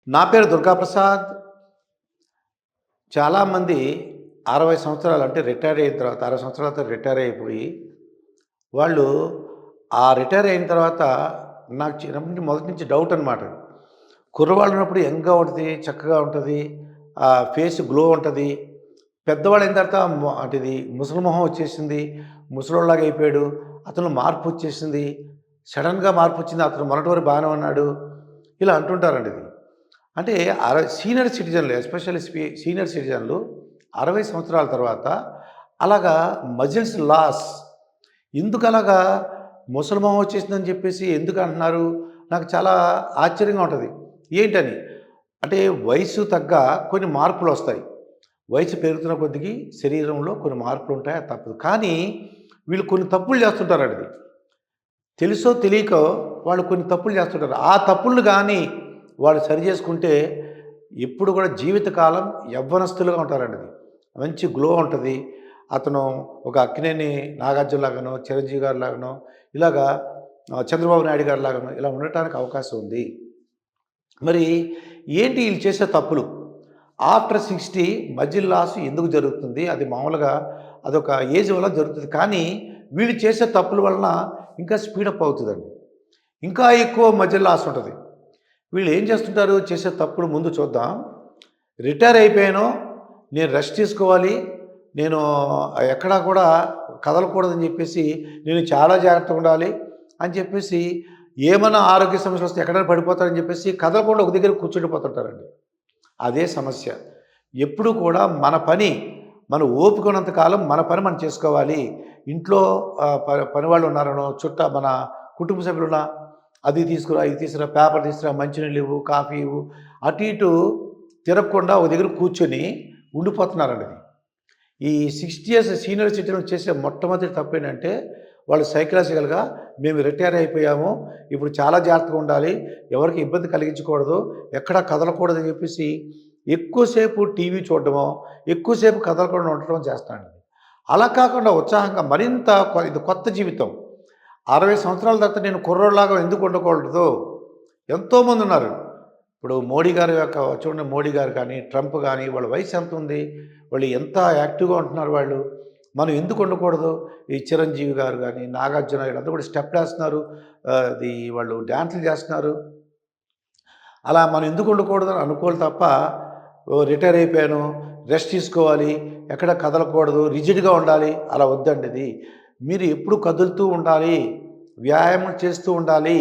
నా పేరు దుర్గాప్రసాద్. చాలామంది 60 సంవత్సరాలు అంటే రిటైర్ అయిన తర్వాత 60 సంవత్సరాల తర్వాత రిటైర్ అయిపోయి, వాళ్ళు ఆ రిటైర్ అయిన తర్వాత నాకు చిన్నప్పటి నుంచి మొదటి నుంచి డౌట్ అనమాట. కుర్రవాళ్ళు ఉన్నప్పుడు యంగ్‌గా ఉంటది, చక్కగా ఉంటది. ఫేస్ గ్లో ఉంటది. పెద్దవాళ్ళు అయిన తర్వాత అంటే ఇది ముసలి మొహం వచ్చేసింది. ముసలోడిలాగా అయిపోయాడు. అతనిలో మార్పు వచ్చేసింది. సడెన్‌గా మార్పు వచ్చింది. అతను మొన్నటి వరకు బాగానే ఉన్నాడు. ఇలా అంటుంటారండి ఇది. అంటే సీనియర్ సిటిజన్లు ఎస్పెషల్లీ సీనియర్ సిటిజన్లు 60 సంవత్సరాల తర్వాత అలాగా మజిల్స్ లాస్ ఎందుకలాగా ముసలి మొహం వచ్చేసిందని చెప్పేసి ఎందుకు అంటున్నారు? నాకు చాలా ఆశ్చర్యంగా ఉంటది. ఏంటని? అంటే వయసు తగ్గ కొన్ని మార్పులొస్తాయి. వయసు పెరుగుతున్న కొద్దికి శరీరంలో కొన్ని మార్పులుంటాయి. అది తప్పదు. కానీ వీళ్ళు కొన్ని తప్పులు చేస్తుంటారండి. తెలుసో తెలియకో వాళ్ళు కొన్ని తప్పులు చేస్తుంటారు. ఆ తప్పులను గానీ వాళ్ళు సరిచేసుకుంటే ఎప్పుడు కూడా జీవితకాలం యవ్వనస్తులుగా ఉంటారండి అది. మంచి గ్లో ఉంటది. అతను ఒక అక్కినేని నాగార్జున లాగానో, చిరంజీవి గారి లాగానో ఇలాగా చంద్రబాబు నాయుడు గారి లాగానో ఇలా ఉండటానికి అవకాశం ఉంది. మరి ఏంటి ఈళ్ళు చేసే తప్పులు? ఆఫ్టర్ 60 మజిల్ లాస్ ఎందుకు జరుగుతుంది? అది మామూలుగా అదొక ఏజ్ వల్ల జరుగుతది. కానీ వీళ్ళు చేసే తప్పుల వలన ఇంకా స్పీడప్ అవుతదండి. ఇంకా ఎక్కువ మజిల్ లాస్ ఉంటది. వీళ్ళు ఏం చేస్తుంటారు? చేసే తప్పులు ముందు చూద్దాం. రిటైర్ అయిపోయాను. నేను రెస్ట్ తీసుకోవాలి. నేను ఎక్కడా కూడా కదలకూడదని చెప్పేసి, నేను చాలా జాగ్రత్తగా ఉండాలి అని చెప్పేసి, ఏమన్నా ఆరోగ్య సమస్యలొస్తే ఎక్కడైనా పడిపోతారని చెప్పేసి కదలకుండా ఒక దగ్గర కూర్చుండిపోతుంటారండి. అదే సమస్య. ఎప్పుడు కూడా మన పని, మన ఓపిక ఉన్నంత కాలం మన పని మనం చేసుకోవాలి. ఇంట్లో పనివాళ్ళు ఉన్నారనో, మన కుటుంబ సభ్యులున్నా అది తీసుకురా, ఇది తీసుకురా, పేపర్ తీసుకురా, మంచినీళ్ళు ఇవ్వు, కాఫీ ఇవ్వు, అటు ఇటు తిరగకుండా ఒక దగ్గర కూర్చొని ఉండిపోతున్నారండి. ఈ 60 ఇయర్స్ సీనియర్ సిటిజన్ చేసే మొట్టమొదటి తప్పేంటంటే, వాళ్ళు సైకలాజికల్‌గా మేము రిటైర్ అయిపోయాము. ఇప్పుడు చాలా జాగ్రత్తగా ఉండాలి. ఎవరికీ ఇబ్బంది కలిగించకూడదు. ఎక్కడా కదలకూడదని చెప్పేసి ఎక్కువసేపు టీవీ చూడడమో, ఎక్కువసేపు కదలకుండా ఉండటం చేస్తారండి. అలా కాకుండా ఉత్సాహంగా మరింత ఇది కొత్త జీవితం. 60 సంవత్సరాల తర్వాత నేను కుర్రోడిలాగా ఎందుకు ఉండకూడదు? ఎంతోమందున్నారు. ఇప్పుడు మోడీ గారి యొక్క చూడండి మోడీ గారు కానీ, ట్రంప్ గానీ వాళ్ళ వయసు ఎంతుంది? వాళ్ళు ఎంత యాక్టివ్‌గా ఉంటున్నారు వాళ్ళు. మనం ఎందుకు ఉండకూడదు? ఈ చిరంజీవి గారు గానీ, నాగార్జున వీళ్ళందరూ కూడా స్టెప్పులేస్తున్నారు. వాళ్ళు డాన్సులు చేస్తున్నారు. అలా మనం ఎందుకు ఉండకూడదు అని అనుకోవాలి తప్ప, రిటైర్ అయిపోయాను, రెస్ట్ తీసుకోవాలి, ఎక్కడ కదలకూడదు, రిజిడ్‌గా ఉండాలి అలా వద్దండి ఇది. మీరు ఎప్పుడు కదులుతూ ఉండాలి, వ్యాయామం చేస్తూ ఉండాలి.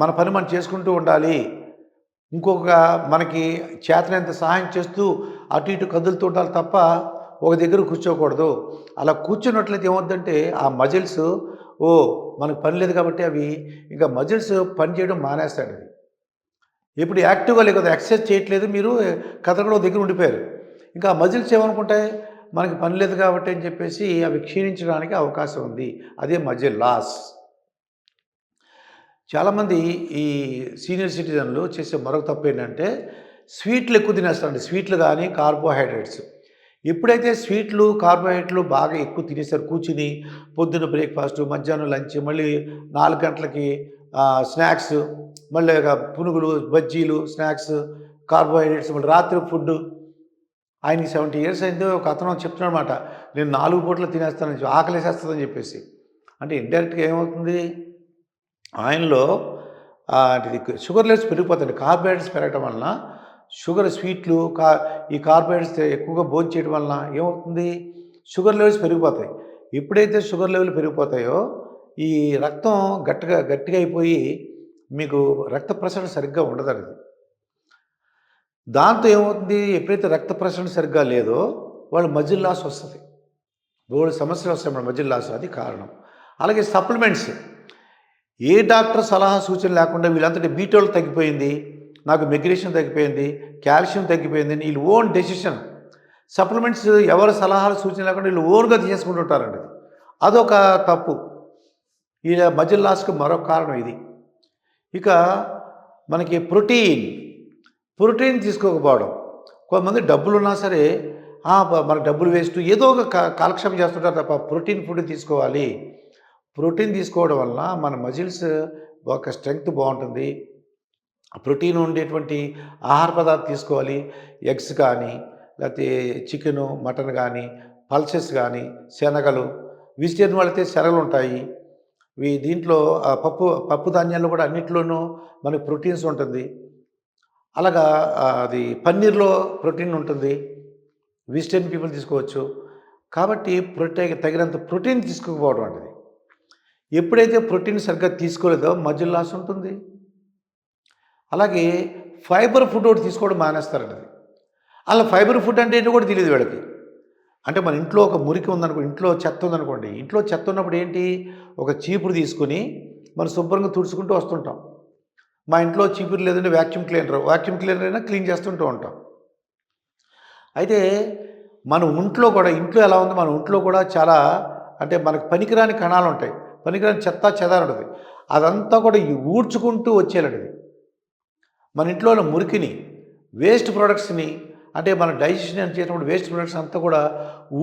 మన పని మనం చేసుకుంటూ ఉండాలి. ఇంకొక మనకి చేతనైనంత సహాయం చేస్తూ అటు ఇటు కదులుతూ ఉండాలి తప్ప ఒక దగ్గర కూర్చోకూడదు. అలా కూర్చున్నట్లయితే ఏమవుద్దంటే ఆ మజిల్స్ మనకు పని లేదు కాబట్టి అవి ఇంకా మజిల్స్ పని చేయడం మానేస్తాయండి. ఇప్పుడు యాక్టివ్‌గా లేదు కదా! ఎక్సర్సైజ్ చేయట్లేదు మీరు కదలకుండా ఒక దగ్గర ఉండిపోయారు. ఇంకా ఆ మజిల్స్ ఏమనుకుంటాయి? మనకి పని లేదు కాబట్టి అని చెప్పేసి అవి క్షీణించడానికి అవకాశం ఉంది. అదే మజిల్ లాస్. చాలామంది ఈ సీనియర్ సిటిజన్లు చేసే మరొక తప్పేంటంటే, స్వీట్లు ఎక్కువ తినేస్తారండి. స్వీట్లు గానీ, కార్బోహైడ్రేట్స్. ఎప్పుడైతే స్వీట్లు, కార్బోహైడ్రేట్లు బాగా ఎక్కువ తినేసారు కూర్చుని, పొద్దున్న బ్రేక్‌ఫాస్టు, మధ్యాహ్నం లంచ్, మళ్ళీ 4 గంటలకి స్నాక్స్, మళ్ళీ పునుగులు, బజ్జీలు, స్నాక్స్, కార్బోహైడ్రేట్స్, మళ్ళీ రాత్రి ఫుడ్డు. ఆయనకి 70 ఇయర్స్ అయింది. ఒక అతను చెప్తున్నాడనమాట. నేను 4 పూటలు తినేస్తానని ఆకలేసేస్తదని చెప్పేసి. అంటే ఇండైరెక్ట్‌గా ఏమవుతుంది? ఆయనలో షుగర్ లెవెల్స్ పెరిగిపోతాయండి. కార్బోహైడ్రేట్స్ పెరగటం వలన స్వీట్లు, ఈ కార్బోహైడ్రేట్స్ ఎక్కువగా భోంచేయడం వలన ఏమవుతుంది? షుగర్ లెవెల్స్ పెరిగిపోతాయి. ఎప్పుడైతే షుగర్ లెవెల్ పెరిగిపోతాయో, ఈ రక్తం గట్టిగా అయిపోయి మీకు రక్త ప్రసరణ సరిగ్గా ఉండదండి. దాంతో ఏమవుతుంది? ఎప్పుడైతే రక్త ప్రసరణ సరిగ్గా లేదో, వాళ్ళు మజిల్ లాస్ వస్తది. బోలెడు సమస్యలొస్తాయి మన మజిల్ లాస్. అది కారణం. అలాగే సప్లిమెంట్స్. ఏ డాక్టర్ సలహా సూచన లేకుండా వీళ్ళంతటి బీ12 తగ్గిపోయింది, నాకు మెగ్నీషియం తగ్గిపోయింది, కాల్షియం తగ్గిపోయింది అని వీళ్ళు ఓన్ డెసిషన్. సప్లిమెంట్స్ ఎవరి సలహాలు సూచన లేకుండా వీళ్ళు ఓన్‌గా తీసేసుకుంటుంటారండి. అదొక తప్పు. ఈ మజిల్ లాస్‌కి మరొక కారణం ఇది. ఇక మనకి ప్రోటీన్ తీసుకోకపోవడం. కొంతమంది డబ్బులున్నా సరే మనకు డబ్బులు వేస్ట్ ఏదో ఒక కాలక్షేపం చేస్తుంటారు తప్ప ప్రోటీన్ ఫుడ్ తీసుకోవాలి. ప్రోటీన్ తీసుకోవడం వలన మన మజిల్స్ ఒక స్ట్రెంగ్త్ బాగుంటుంది. ప్రోటీన్ ఉండేటువంటి ఆహార పదార్థాలు తీసుకోవాలి. ఎగ్స్ కానీ, లేకపోతే చికెను, మటన్ కానీ, పల్సెస్ కానీ, శనగలు. వెజిటేరియన్ వాళ్ళైతే శనగలుంటాయి. దీంట్లో పప్పు ధాన్యాల్లో కూడా అన్నిట్లోనూ మనకు ప్రోటీన్స్ ఉంటుంది. అలాగా అది పన్నీర్‌లో ప్రోటీన్ ఉంటుంది. వెజిటేరియన్ పీపుల్ తీసుకోవచ్చు. కాబట్టి తగినంత ప్రోటీన్ తీసుకోకపోవడం అండి. ఎప్పుడైతే ప్రోటీన్ సరిగ్గా తీసుకోలేదో మజిల్ లాస్ ఉంటుంది. అలాగే ఫైబర్ ఫుడ్ ఒకటి తీసుకోవడం మానేస్తారండి అది. అలా ఫైబర్ ఫుడ్ అంటే ఏంటో కూడా తెలియదు వీళ్ళకి. అంటే మన ఇంట్లో ఒక మురికి ఉందనుకోండి, ఇంట్లో చెత్త ఉందనుకోండి, ఇంట్లో చెత్త ఉన్నప్పుడు ఏంటి, ఒక చీపురు తీసుకొని మనం శుభ్రంగా తుడుచుకుంటూ వస్తుంటాం. మా ఇంట్లో చీపురు లేదంటే వాక్యూమ్ క్లీనర్ అయినా క్లీన్ చేస్తుంటూ ఉంటాం. అయితే మన ఇంట్లో ఎలా ఉంది, మన ఇంట్లో కూడా చాలా అంటే మనకు పనికిరాని కణాలు ఉంటాయి, పనికిరాని చెత్త చెదారం ఉంటుంది. అదంతా కూడా ఊడ్చుకుంటూ వచ్చేయాలండి. మన ఇంట్లో ఉన్న మురికిని, వేస్ట్ ప్రొడక్ట్స్ని, అంటే మన డైజెషన్ చేసినప్పుడు వేస్ట్ ప్రొడక్ట్స్ అంతా కూడా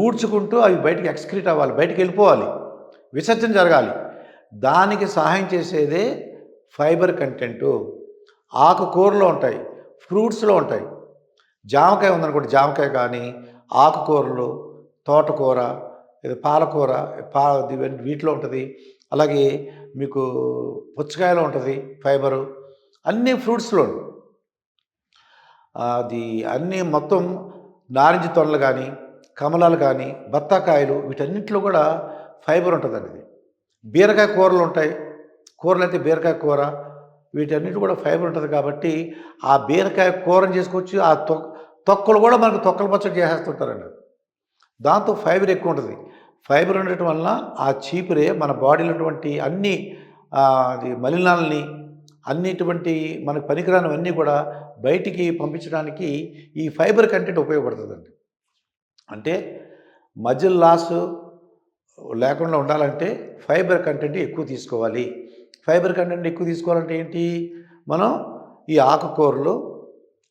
ఊడ్చుకుంటూ అవి బయటికి ఎక్స్క్రీట్ అవ్వాలి, బయటికి వెళ్ళిపోవాలి, విసర్జన జరగాలి. దానికి సహాయం చేసేదే ఫైబర్ కంటెంటు. ఆకుకూరలో ఉంటాయి, ఫ్రూట్స్లో ఉంటాయి. జామకాయ ఉందనుకోండి, జామకాయ కానీ, ఆకుకూరలు, తోటకూర, పాలకూర, వీటిలో ఉంటుంది. అలాగే మీకు పుచ్చకాయలో ఉంటుంది ఫైబరు. అన్ని ఫ్రూట్స్లో అది అన్నీ మొత్తం నారింజ తొనలు కానీ, కమలాలు కానీ, బత్తాకాయలు, వీటన్నిటిలో కూడా ఫైబర్ ఉంటుందండి. బీరకాయ కూరలు ఉంటాయి, కూరలు అయితే బీరకాయ కూర, వీటన్నిటి కూడా ఫైబర్ ఉంటుంది. కాబట్టి ఆ బీరకాయ కూరని చేసుకోవచ్చు. ఆ తొక్కలు కూడా మనకు తొక్కల పచ్చడి చేసేస్తుంటారండి. దాంతో ఫైబర్ ఎక్కువ ఉంటుంది. ఫైబర్ ఉండటం వలన ఆ చీపురే మన బాడీలో ఉన్నటువంటి అన్ని మలినాలని, అన్నిటువంటి మనకు పనికిరానివన్నీ కూడా బయటికి పంపించడానికి ఈ ఫైబర్ కంటెంట్ ఉపయోగపడుతుందండి. అంటే మజిల్ లాస్ లేకుండా ఉండాలంటే ఫైబర్ కంటెంట్ ఎక్కువ తీసుకోవాలి. ఫైబర్ కంటెంట్ ఎక్కువ తీసుకోవాలంటే ఏంటి, మనం ఈ ఆకుకూరలు,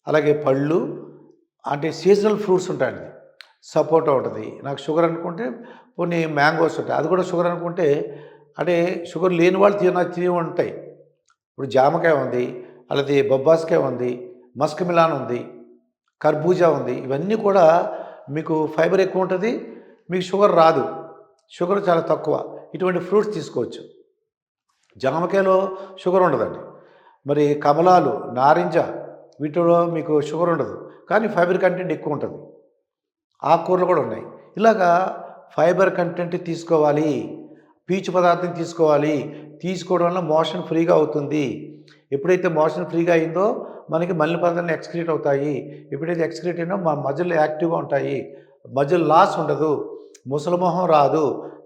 అలాగే పళ్ళు, అంటే సీజనల్ ఫ్రూట్స్ ఉంటాయండి. సపోటా ఉంటుంది, నాకు షుగర్ అనుకుంటే కొన్ని మ్యాంగోస్ ఉంటాయి, అది కూడా షుగర్ అనుకుంటే, అంటే షుగర్ లేని వాళ్ళు తిని ఉంటాయి. ఇప్పుడు జామకాయ ఉంది, అలాగే బొబ్బాస్కాయ ఉంది, మస్క్ మిలాన్ ఉంది, కర్బూజా ఉంది. ఇవన్నీ కూడా మీకు ఫైబర్ ఎక్కువ ఉంటుంది, మీకు షుగర్ రాదు, షుగర్ చాలా తక్కువ. ఇటువంటి ఫ్రూట్స్ తీసుకోవచ్చు. జామకాయలో షుగర్ ఉండదండి. మరి కమలాలు, నారింజ, వీటిలో మీకు షుగర్ ఉండదు, కానీ ఫైబర్ కంటెంట్ ఎక్కువ ఉంటుంది. ఆకుకూరలు కూడా ఉన్నాయి. ఇలాగా ఫైబర్ కంటెంట్ తీసుకోవాలి, పీచు పదార్థం తీసుకోవాలి. తీసుకోవడం వల్ల మోషన్ ఫ్రీగా అవుతుంది. ఎప్పుడైతే మోషన్ ఫ్రీగా అయిందో మనకి మలిన పదార్థాలు ఎక్స్క్రీట్ అవుతాయి. ఎప్పుడైతే ఎక్స్క్రీట్ అయినా మా మజిల్ యాక్టివ్గా ఉంటాయి, మజిల్ లాస్ ఉండదు, ముసలిమొహం రాదు,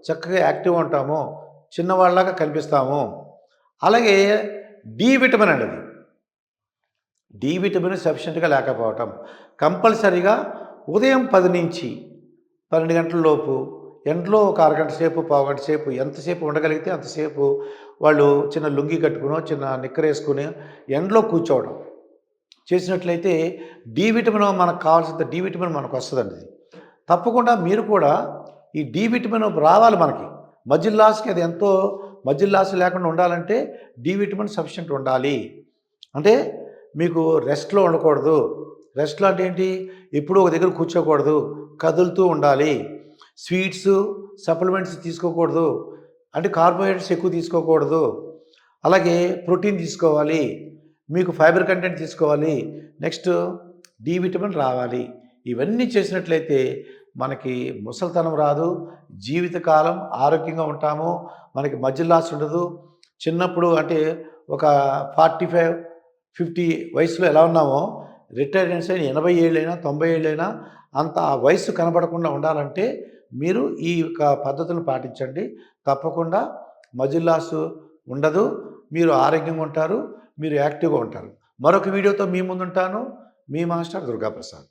చక్కగా యాక్టివ్గా ఉంటాము, చిన్నవాళ్ళలాగా కనిపిస్తాము. అలాగే డి విటమిన్ అండి, డి విటమిన్ సఫిషియెంట్గా లేకపోవటం. కంపల్సరీగా ఉదయం 10 నుంచి 12 గంటల లోపు ఎండలో ఒక అరగంట సేపు, పావుగంట సేపు, ఎంతసేపు ఉండగలిగితే అంతసేపు వాళ్ళు చిన్న లుంగి కట్టుకునో, చిన్న నిక్కర్ వేసుకుని ఎండలో కూర్చోవడం చేసినట్లయితే డి విటమిన్, మనకు కావాల్సినంత డి విటమిన్ మనకు వస్తుందండి. తప్పకుండా మీరు కూడా ఈ డి విటమిన్ రావాలి మనకి. మజిల్ లాస్కి అది ఎంతో, మజిల్ లాస్ లేకుండా ఉండాలంటే డి విటమిన్ సఫిషియెంట్ ఉండాలి. అంటే మీకు రెస్ట్లో ఉండకూడదు. రెస్ట్లో అంటే ఏంటి, ఎప్పుడూ ఒక దగ్గర కూర్చోకూడదు, కదులుతూ ఉండాలి. స్వీట్స్, సప్లిమెంట్స్ తీసుకోకూడదు, అంటే కార్బోహైడ్రేట్స్ ఎక్కువ తీసుకోకూడదు. అలాగే ప్రోటీన్ తీసుకోవాలి, మీకు ఫైబర్ కంటెంట్ తీసుకోవాలి, నెక్స్ట్ డి విటమిన్ రావాలి. ఇవన్నీ చేసినట్లయితే మనకి ముసలితనం రాదు, జీవితకాలం ఆరోగ్యంగా ఉంటాము, మనకి మజిల్ లాస్ ఉండదు. చిన్నప్పుడు అంటే ఒక 45, 50 వయసులో ఎలా ఉన్నామో రిటైర్మెంట్స్ అయిన 80 ఏళ్ళైనా 90 ఏళ్ళైనా అంత ఆ వయసు కనబడకుండా ఉండాలంటే మీరు ఈ యొక్క పద్ధతులను పాటించండి. తప్పకుండా మజిల్ లాస్ ఉండదు, మీరు ఆరోగ్యంగా ఉంటారు, మీరు యాక్టివ్గా ఉంటారు. మరొక వీడియోతో మీ ముందుంటాను. మీ మాస్టర్ దుర్గాప్రసాద్.